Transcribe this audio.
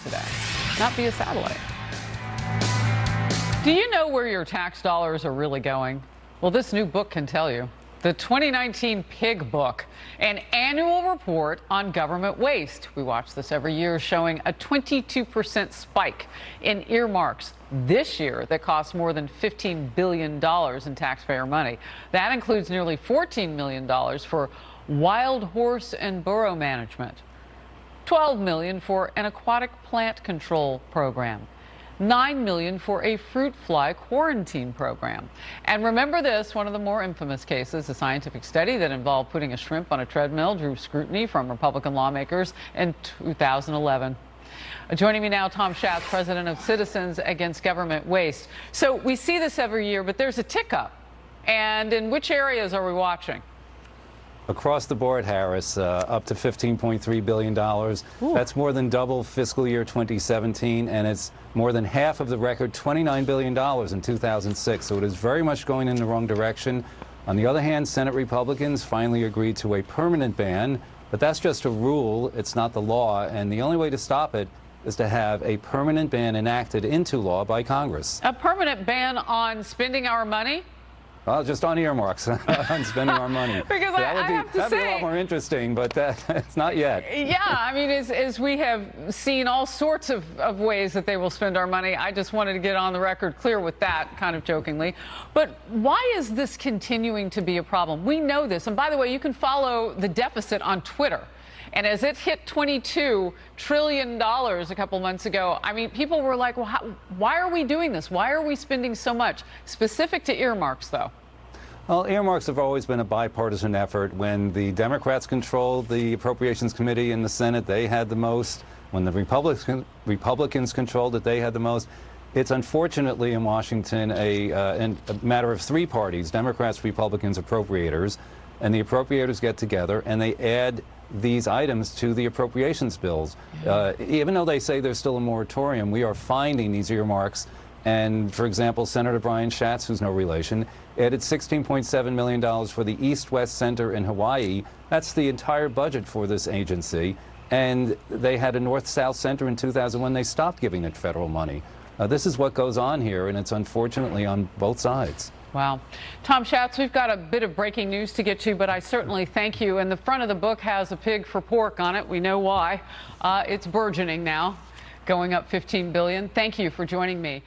today, not via satellite. Do you know where your tax dollars are really going? Well, this new book can tell you. The 2019 Pig Book, an annual report on government waste. We watch this every year, showing a 22% spike in earmarks this year that costs more than $15 billion in taxpayer money. That includes nearly $14 million for wild horse and burrow management, $12 million for an aquatic plant control program, $9 million for a fruit fly quarantine program. And remember this, one of the more infamous cases, a scientific study that involved putting a shrimp on a treadmill, drew scrutiny from Republican lawmakers in 2011. Joining me now, Tom Schatz, president of Citizens Against Government Waste. So we see this every year, but there's a tick up. And in which areas are we watching? Across the board, Harris, up to $15.3 billion. Ooh. That's more than double fiscal year 2017, and it's more than half of the record $29 billion in 2006. So it is very much going in the wrong direction. On the other hand, Senate Republicans finally agreed to a permanent ban, but that's just a rule. It's not the law, and the only way to stop it is to have a permanent ban enacted into law by Congress. A permanent ban on spending our money? Well, just on earmarks, on spending our money. Because that'd be a lot more interesting, but it's not yet. Yeah, I mean, as we have seen all sorts of ways that they will spend our money, I just wanted to get on the record clear with that, kind of jokingly. But why is this continuing to be a problem? We know this. And by the way, you can follow the deficit on Twitter. And as it hit $22 trillion a couple months ago, I mean, people were like, well, why are we doing this? Why are we spending so much? Specific to earmarks, though. Well, earmarks have always been a bipartisan effort. When the Democrats controlled the Appropriations Committee in the Senate, they had the most. When the Republicans controlled it, they had the most. It's unfortunately in Washington a matter of three parties, Democrats, Republicans, appropriators. And the appropriators get together and they add these items to the appropriations bills. Even though they say there's still a moratorium, we are finding these earmarks. And, for example, Senator Brian Schatz, who's no relation, added $16.7 million for the East-West Center in Hawaii. That's the entire budget for this agency. And they had a North-South Center in 2001. They stopped giving it federal money. This is what goes on here, and it's unfortunately on both sides. Wow. Tom Schatz, we've got a bit of breaking news to get to, but I certainly thank you. And the front of the book has a pig for pork on it. We know why. It's burgeoning now, going up $15 billion. Thank you for joining me.